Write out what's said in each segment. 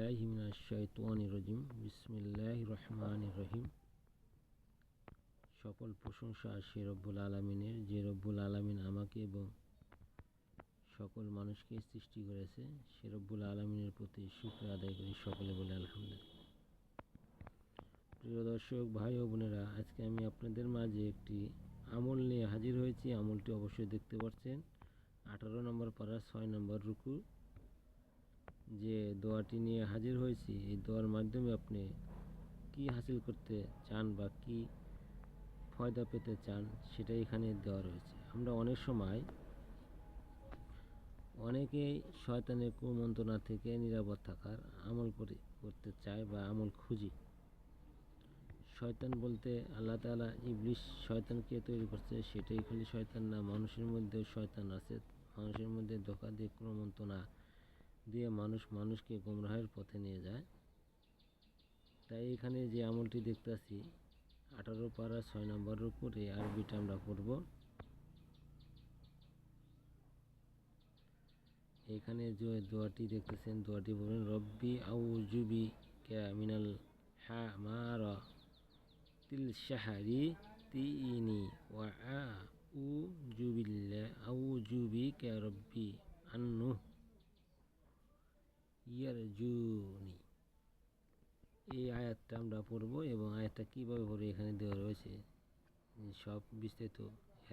বিল্লাহি মিনাশ শাইতানির রাজিম। বিসমিল্লাহির রহমানির রহিম। সকল প্রশংসা সে রব্বুল আলামিনের, যে রব্বুল আলামিন আমাকে এবং সকল মানুষকে সৃষ্টি করেছে। সে রব্বুল আলামিনের প্রতি শুকর আদায় করি, সকলে বলে আলহামদুলিল্লাহ। প্রিয় দর্শক ভাই ও বোনেরা, আজকে আমি আপনাদের মাঝে একটি আমল নিয়ে হাজির হয়েছি। আমলটি অবশ্যই দেখতে পাচ্ছেন। 18 নম্বর পারা 6 নম্বর রুকু যে দোয়াটি নিয়ে হাজির হয়েছি, এই দোয়ার মাধ্যমে আপনি কি হাসিল করতে চান বা কি ফয়দা পেতে চান সেটা এখানে দেওয়া রয়েছে। আমরা অনেক সময় অনেকেই শয়তানের কুমন্ত্রণা থেকে নিরাপদ থাকার আমল করতে চায় বা আমল খুঁজি। শয়তান বলতে আল্লাহ তাআলা ইবলিস শয়তানকে তৈরি করছে, সেটাই খালি শয়তান না, মানুষের মধ্যেও শয়তান আছে। মানুষের মধ্যে ধোঁকা দিয়ে কুমন্ত্রণা দিয়ে মানুষকে গুমরাহের পথে নিয়ে যায়। তাই এখানে যে আমলটি দেখতেছি 18 পারা 6 নম্বর উপর, এই আরবিটা আমরা পড়ব। এখানে যে দোয়াটি দেখতেছেন, দোয়াটি বলবেন রব্বি আউযুবি কা মিনাল হামারা তিল শাহরি তিইনি ওয়া আউযুবি কা রব্বি আন্নু ইয়ারজুনি। এই আয়াতটা আমরা পড়ব এবং আয়াতটা কীভাবে পড়ব এখানে দেওয়া রয়েছে। সব বিস্তারিত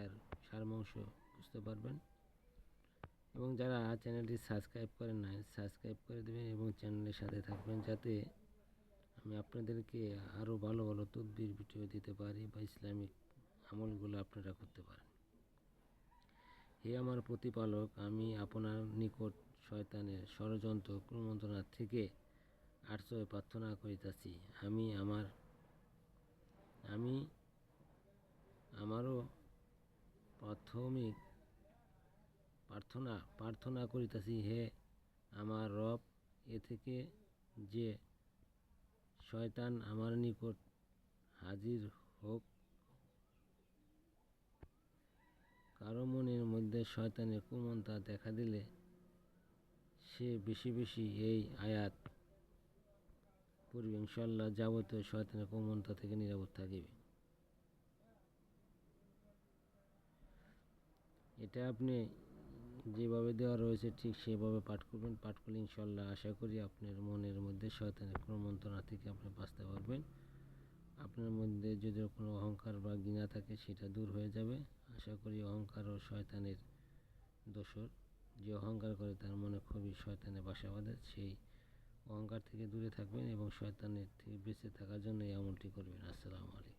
এর সারমাংশ বুঝতে পারবেন। এবং যারা চ্যানেলটি সাবস্ক্রাইব করেন না, সাবস্ক্রাইব করে দেবেন এবং চ্যানেলের সাথে থাকবেন, যাতে আমি আপনাদেরকে আরও ভালো ভালো তদবির ভিডিও দিতে পারি বা ইসলামিক আমলগুলো আপনারা করতে পারেন। হে আমার প্রতিপালক, আমি আপনার নিকট শয়তানের ষড়যন্ত্র কুমন্ত্রণা থেকে আশ্রয় প্রার্থনা করিতেছি। আমি আমারও প্রার্থনা করিতেছি, হে আমার রব, এ থেকে যে শয়তান আমার নিকট হাজির হোক। কারো মনের মধ্যে শয়তানের কুমন্ত্রণা দেখা দিলে সে বেশি বেশি এই আয়াত পড়বে, ইনশাআল্লাহ যাবতীয় শয়তানের কুমন্ত্রণা থেকে নিরাপদ থাকিবে। এটা আপনি যেভাবে দেওয়া রয়েছে ঠিক সেভাবে পাঠ করবেন। পাঠ করলে ইনশাআল্লাহ আশা করি আপনার মনের মধ্যে শয়তানের কুমন্ত্রণা থেকে আপনি বাঁচতে পারবেন। আপনার মধ্যে যদি কোনো অহংকার বা ঘৃণা থাকে সেটা দূর হয়ে যাবে। আশা করি অহংকার ও শয়তানের দোসর, যে অহংকার করে তার মনে খুবই শয়তানের বাসা বাঁধে। সেই অহংকার থেকে দূরে থাকবেন এবং শয়তানের থেকে বেঁচে থাকার জন্য এই আমলটি করবেন। আসসালামু আলাইকুম।